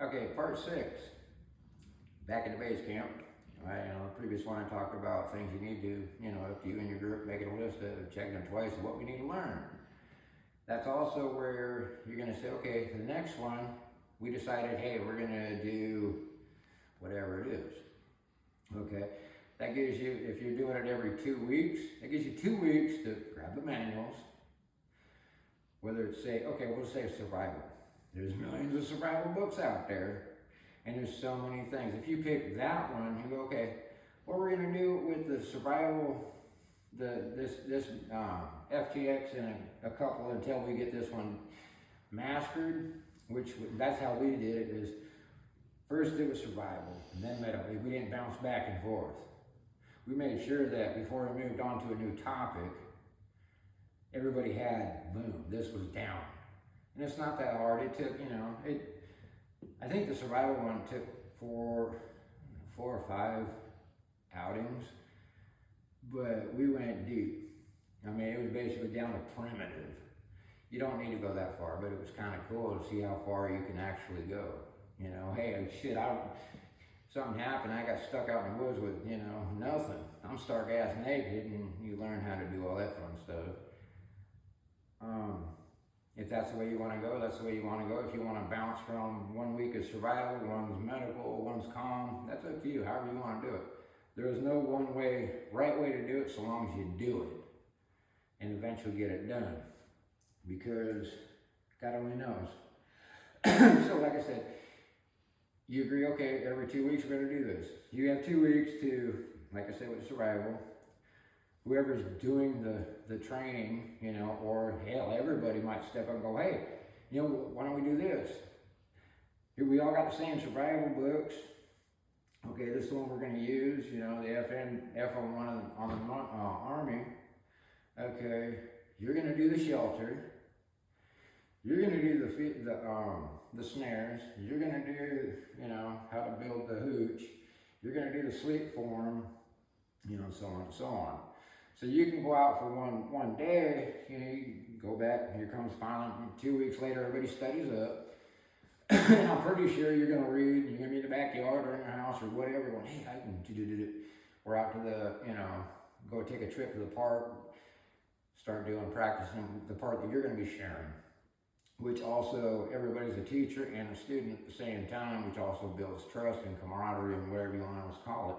Okay, part 6. Back at the base camp. The previous one I talked about things you need to, up to you and your group, making a list of checking them twice of what we need to learn. That's also where you're going to say, okay, the next one, we decided, hey, we're going to do whatever it is. Okay, that gives you, if you're doing it every 2 weeks, that gives you 2 weeks to grab the manuals. Whether it's we'll say survival. There's millions of survival books out there, and there's so many things. If you pick that one, you go, okay, what we're gonna do with the survival, this FTX and a couple until we get this one mastered, which that's how we did it. Is first it was survival, and then medical. We didn't bounce back and forth. We made sure that before we moved on to a new topic, everybody had, boom, this was down. And it's not that hard. It took, I think the survival one took four or five outings, but we went deep. I mean, it was basically down to primitive. You don't need to go that far, but it was kind of cool to see how far you can actually go. Hey, shit, something happened, I got stuck out in the woods with, nothing. I'm stark ass naked, and you learn how to do all that fun stuff. If that's the way you want to go, that's the way you want to go. If you want to bounce from 1 week of survival, one's medical, one's calm, that's up to you, however you want to do it. There is no one way, right way to do it, so long as you do it and eventually get it done, because God only knows. So like I said, you agree, okay, every 2 weeks we're going to do this. You have 2 weeks to, like I said, with survival, whoever's doing the training, or hell, everybody might step up and go, hey, why don't we do this? Here, we all got the same survival books. Okay, this is the one we're going to use, the F1 on the Army. Okay, you're going to do the shelter. You're going to do the snares. You're going to do, how to build the hooch. You're going to do the sleep form, so on and so on. So you can go out for one day, you go back, here comes finally, 2 weeks later, everybody studies up. And I'm pretty sure you're going to read, you're going to be in the backyard or in your house or whatever, going, hey, I can do. We're out to go take a trip to the park, start practicing the part that you're going to be sharing, which also everybody's a teacher and a student at the same time, which also builds trust and camaraderie and whatever you want to call it.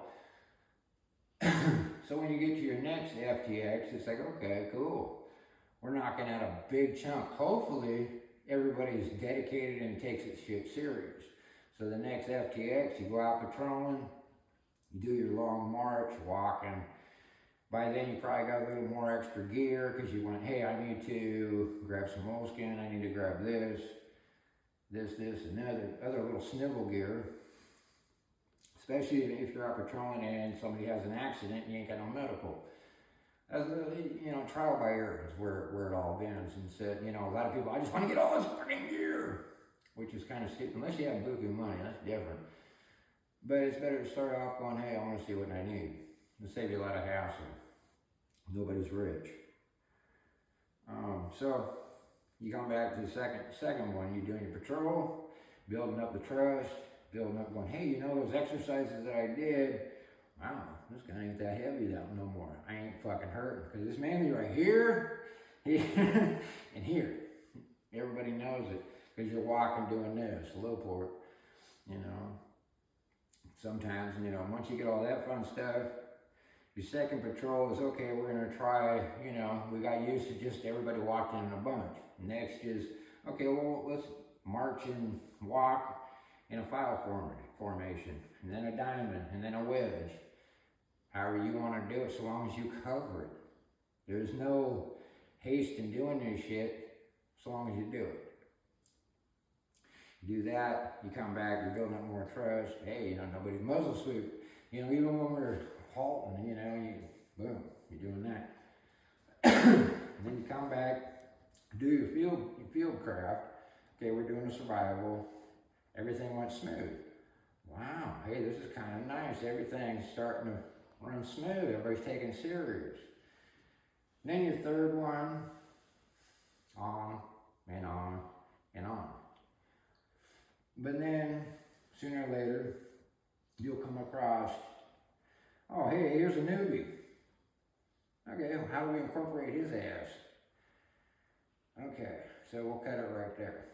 So when you get to your next FTX, it's like, okay, cool. We're knocking out a big chunk. Hopefully, everybody's dedicated and takes its shit serious. So the next FTX, you go out patrolling, you do your long march, walking. By then, you probably got a little more extra gear because you went, hey, I need to grab some moleskin, I need to grab this, and other little snivel gear. Especially if you're out patrolling and somebody has an accident and you ain't got no medical. That's really, trial by error is where it all bends. And said, a lot of people, I just want to get all this freaking gear, which is kind of stupid. Unless you have buku money, that's different. But it's better to start off going, hey, I want to see what I need. It'll save you a lot of hassle. Nobody's rich. So you come back to the second one, you're doing your patrol, building up the trust, building up, going, hey, those exercises that I did, wow, this guy ain't that heavy no more. I ain't fucking hurting, because this man right here, and here. Everybody knows it, because you're walking doing this, low port, Sometimes, once you get all that fun stuff, your second patrol is, okay, we're going to try, we got used to just everybody walking in a bunch. Next is, okay, well, let's march and walk in a file formation, and then a diamond, and then a wedge. However you want to do it, so long as you cover it. There's no haste in doing this shit, so long as you do it. You do that, you come back, you're building up more trust. Hey, nobody's muzzle sweep. Even when we're halting, boom, you're doing that. Then you come back, do your field craft. Okay, we're doing the survival. Everything went smooth. Wow, hey, this is kind of nice. Everything's starting to run smooth. Everybody's taking it serious. And then your third one, on and on and on. But then, sooner or later, you'll come across, oh, hey, here's a newbie. Okay, how do we incorporate his ass? Okay, so we'll cut it right there.